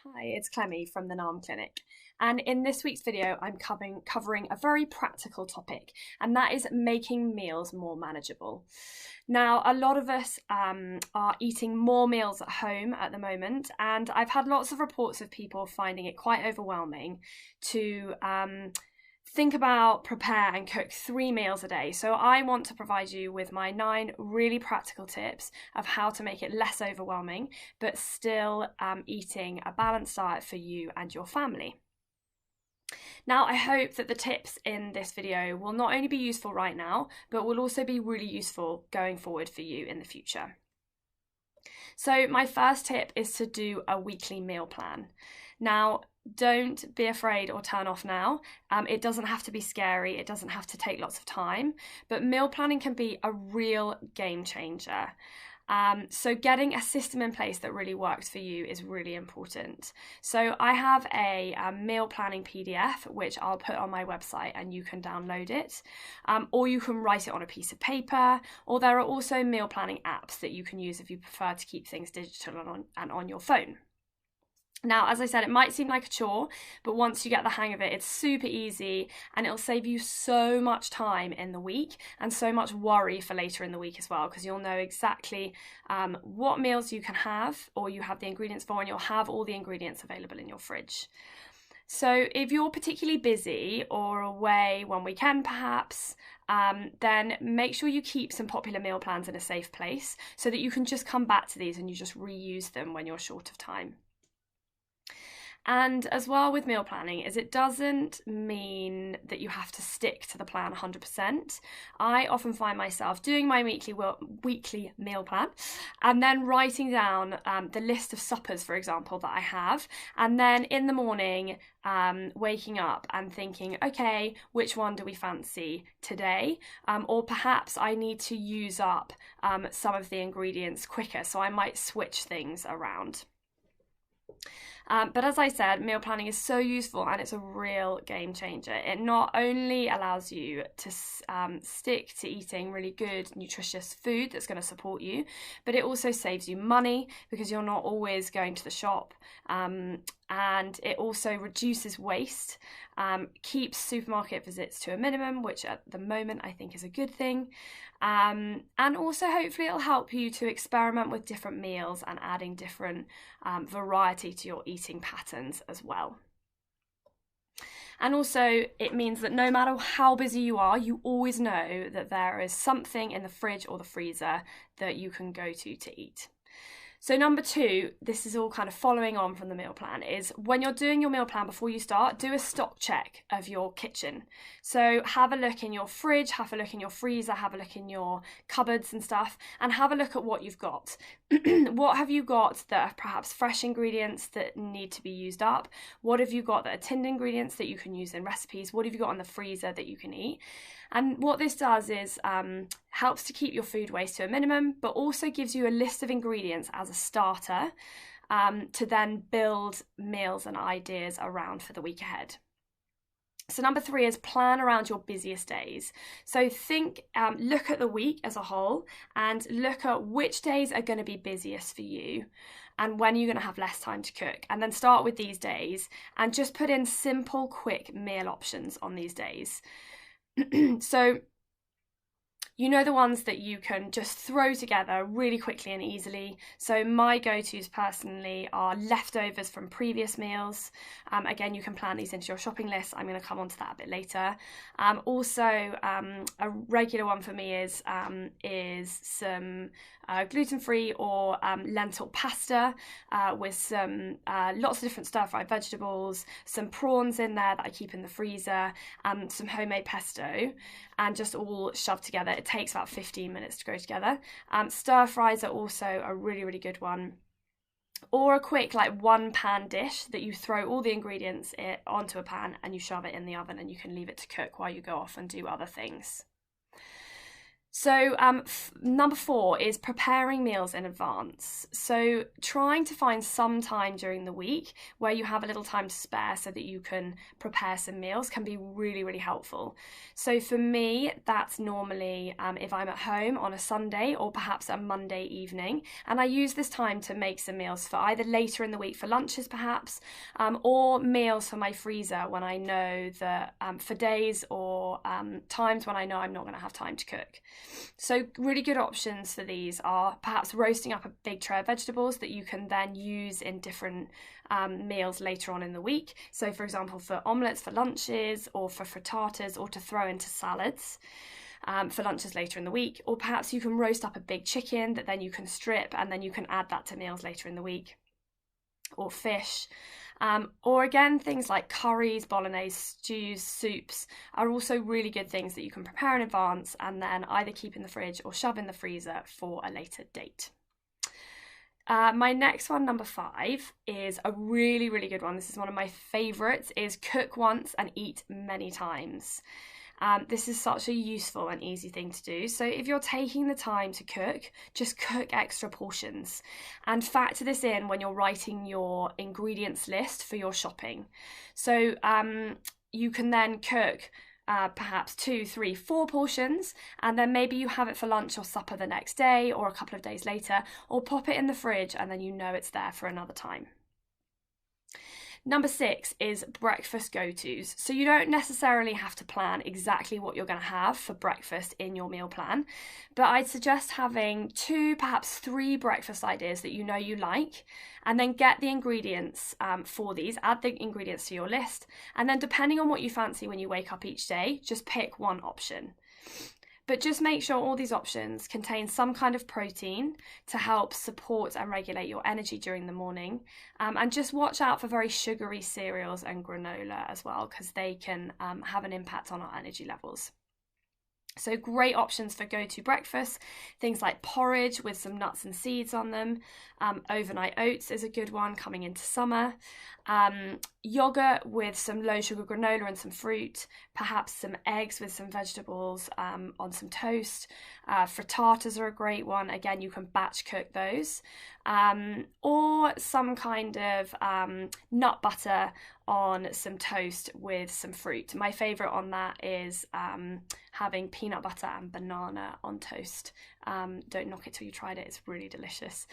Hi, it's Clemmy from the NARM Clinic, and in this week's video I'm covering a very practical topic, and that is making meals more manageable. Now, a lot of us are eating more meals at home at the moment, and I've had lots of reports of people finding it quite overwhelming to think about, prepare and cook 3 meals a day. So I want to provide you with my 9 really practical tips of how to make it less overwhelming, but still eating a balanced diet for you and your family. Now, I hope that the tips in this video will not only be useful right now, but will also be really useful going forward for you in the future. So my first tip is to do a weekly meal plan. Now, don't be afraid or turn off now. It doesn't have to be scary. It doesn't have to take lots of time, but meal planning can be a real game changer. So getting a system in place that really works for you is really important. So I have a meal planning PDF, which I'll put on my website and you can download it, or you can write it on a piece of paper, or there are also meal planning apps that you can use if you prefer to keep things digital and on your phone. Now, as I said, it might seem like a chore, but once you get the hang of it, it's super easy and it'll save you so much time in the week and so much worry for later in the week as well, because you'll know exactly what meals you can have or you have the ingredients for, and you'll have all the ingredients available in your fridge. So if you're particularly busy or away one weekend perhaps, then make sure you keep some popular meal plans in a safe place so that you can just come back to these and you just reuse them when you're short of time. And as well with meal planning is it doesn't mean that you have to stick to the plan 100%. I often find myself doing my weekly meal plan and then writing down the list of suppers, for example, that I have. And then in the morning, waking up and thinking, okay, which one do we fancy today? Or perhaps I need to use up some of the ingredients quicker, so I might switch things around. But as I said, meal planning is so useful and it's a real game changer. It not only allows you to stick to eating really good, nutritious food that's going to support you, but it also saves you money because you're not always going to the shop. And it also reduces waste, keeps supermarket visits to a minimum, which at the moment I think is a good thing. And also hopefully it'll help you to experiment with different meals and adding different variety to your eating patterns as well. And also it means that no matter how busy you are, you always know that there is something in the fridge or the freezer that you can go to eat. So number 2, this is all kind of following on from the meal plan, is when you're doing your meal plan before you start, do a stock check of your kitchen. So have a look in your fridge, have a look in your freezer, have a look in your cupboards and stuff, and have a look at what you've got. What have you got that are perhaps fresh ingredients that need to be used up? What have you got that are tinned ingredients that you can use in recipes? What have you got in the freezer that you can eat? And what this does is helps to keep your food waste to a minimum, but also gives you a list of ingredients as a starter to then build meals and ideas around for the week ahead. So number 3 is plan around your busiest days. So look at the week as a whole and look at which days are going to be busiest for you and when you're going to have less time to cook. And then start with these days and just put in simple, quick meal options on these days. So you know the ones that you can just throw together really quickly and easily. So my go-tos personally are leftovers from previous meals. Again, you can plan these into your shopping list. I'm going to come on to that a bit later. Also, a regular one for me is some gluten-free or lentil pasta with some lots of different stir-fried vegetables, some prawns in there that I keep in the freezer, some homemade pesto, and just all shoved together. It takes about 15 minutes to go together. Stir fries are also a really, really good one. Or a quick one pan dish that you throw all the ingredients onto a pan and you shove it in the oven and you can leave it to cook while you go off and do other things. So number 4 is preparing meals in advance. So trying to find some time during the week where you have a little time to spare so that you can prepare some meals can be really, really helpful. So for me, that's normally if I'm at home on a Sunday or perhaps a Monday evening, and I use this time to make some meals for either later in the week for lunches perhaps, or meals for my freezer when I know that for days or times when I know I'm not going to have time to cook. So really good options for these are perhaps roasting up a big tray of vegetables that you can then use in different meals later on in the week. So for example, for omelettes for lunches, or for frittatas, or to throw into salads for lunches later in the week. Or perhaps you can roast up a big chicken that then you can strip and then you can add that to meals later in the week. Or fish. Or again, things like curries, bolognese, stews, soups are also really good things that you can prepare in advance and then either keep in the fridge or shove in the freezer for a later date. My next one, number 5, is a really, really good one. This is one of my favourites, is cook once and eat many times. This is such a useful and easy thing to do. So if you're taking the time to cook, just cook extra portions and factor this in when you're writing your ingredients list for your shopping. So you can then cook perhaps 2, 3, 4 portions, and then maybe you have it for lunch or supper the next day or a couple of days later, or pop it in the fridge and then you know it's there for another time. Number 6 is breakfast go-tos. So you don't necessarily have to plan exactly what you're going to have for breakfast in your meal plan, but I'd suggest having 2, perhaps 3 breakfast ideas that you know you like, and then get the ingredients for these, add the ingredients to your list, and then depending on what you fancy when you wake up each day, just pick one option. But just make sure all these options contain some kind of protein to help support and regulate your energy during the morning. And just watch out for very sugary cereals and granola as well, because they can have an impact on our energy levels. So great options for go-to breakfast, things like porridge with some nuts and seeds on them. Overnight oats is a good one coming into summer. Yogurt with some low sugar granola and some fruit, perhaps some eggs with some vegetables on some toast. Frittatas are a great one. Again, you can batch cook those. Or some kind of nut butter on some toast with some fruit. My favourite on that is having peanut butter and banana on toast. Don't knock it till you tried it, it's really delicious.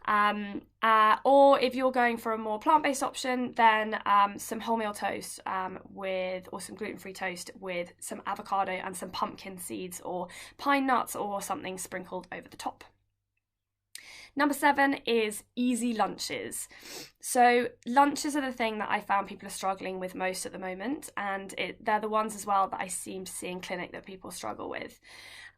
Or if you're going for a more plant-based option, then some wholemeal toast or some gluten-free toast with some avocado and some pumpkin seeds or pine nuts or something sprinkled over the top. Number 7 is easy lunches. So lunches are the thing that I found people are struggling with most at the moment, and they're the ones as well that I seem to see in clinic that people struggle with.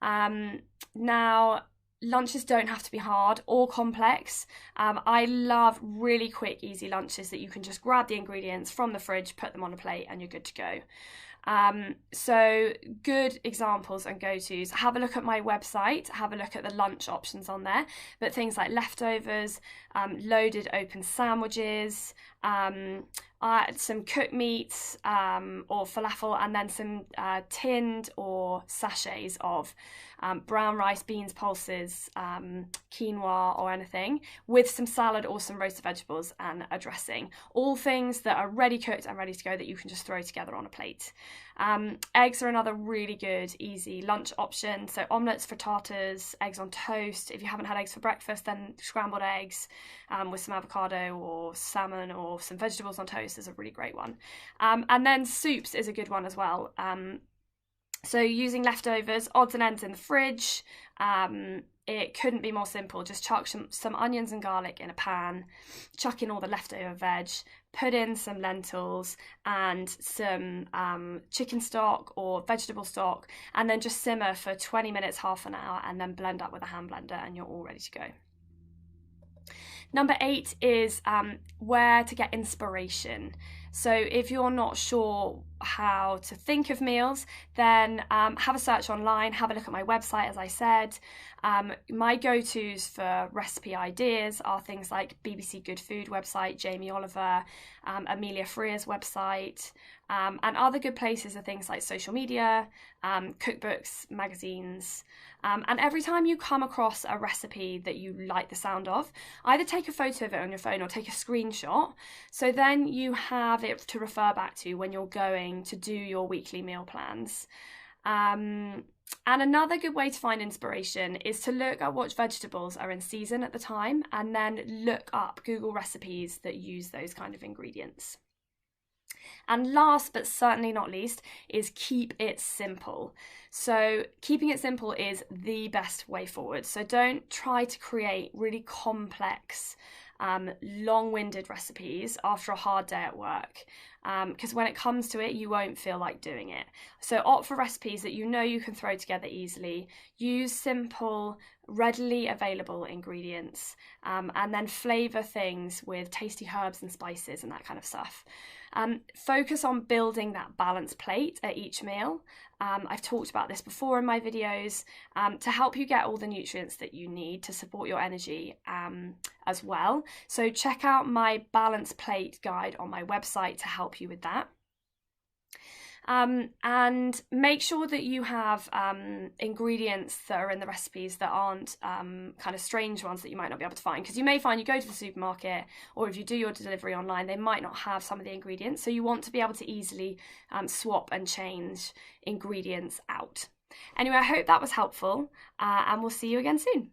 Now, lunches don't have to be hard or complex. I love really quick, easy lunches that you can just grab the ingredients from the fridge, put them on a plate, and you're good to go. So good examples and go-tos. Have a look at my website, have a look at the lunch options on there, but things like leftovers, loaded open sandwiches, some cooked meats or falafel, and then some tinned or sachets of brown rice, beans, pulses, quinoa or anything, with some salad or some roasted vegetables and a dressing. All things that are ready cooked and ready to go that you can just throw together on a plate. Eggs are another really good, easy lunch option. So omelettes, frittatas, eggs on toast. If you haven't had eggs for breakfast, then scrambled eggs with some avocado or salmon or some vegetables on toast is a really great one. And then soups is a good one as well. So using leftovers, odds and ends in the fridge, it couldn't be more simple. Just chuck some onions and garlic in a pan, chuck in all the leftover veg, put in some lentils and some chicken stock or vegetable stock, and then just simmer for 20 minutes, half an hour, and then blend up with a hand blender and you're all ready to go. Number 8 is where to get inspiration. So if you're not sure how to think of meals, then have a search online, have a look at my website, as I said. My go-tos for recipe ideas are things like BBC Good Food website, Jamie Oliver, Amelia Freer's website, and other good places are things like social media, cookbooks, magazines. And every time you come across a recipe that you like the sound of, either take a photo of it on your phone or take a screenshot. So then you have it to refer back to when you're going to do your weekly meal plans. And another good way to find inspiration is to look at what vegetables are in season at the time and then look up Google recipes that use those kind of ingredients. And last but certainly not least is keep it simple. So keeping it simple is the best way forward. So don't try to create really complex, long-winded recipes after a hard day at work, because when it comes to it, you won't feel like doing it. So opt for recipes that you know you can throw together easily. Use simple, readily available ingredients, and then flavour things with tasty herbs and spices and that kind of stuff. Focus on building that balanced plate at each meal. I've talked about this before in my videos, to help you get all the nutrients that you need to support your energy as well. So check out my balanced plate guide on my website to help you with that. And make sure that you have ingredients that are in the recipes that aren't kind of strange ones that you might not be able to find, because you may find you go to the supermarket, or if you do your delivery online, they might not have some of the ingredients, so you want to be able to easily swap and change ingredients out. Anyway, I hope that was helpful, and we'll see you again soon.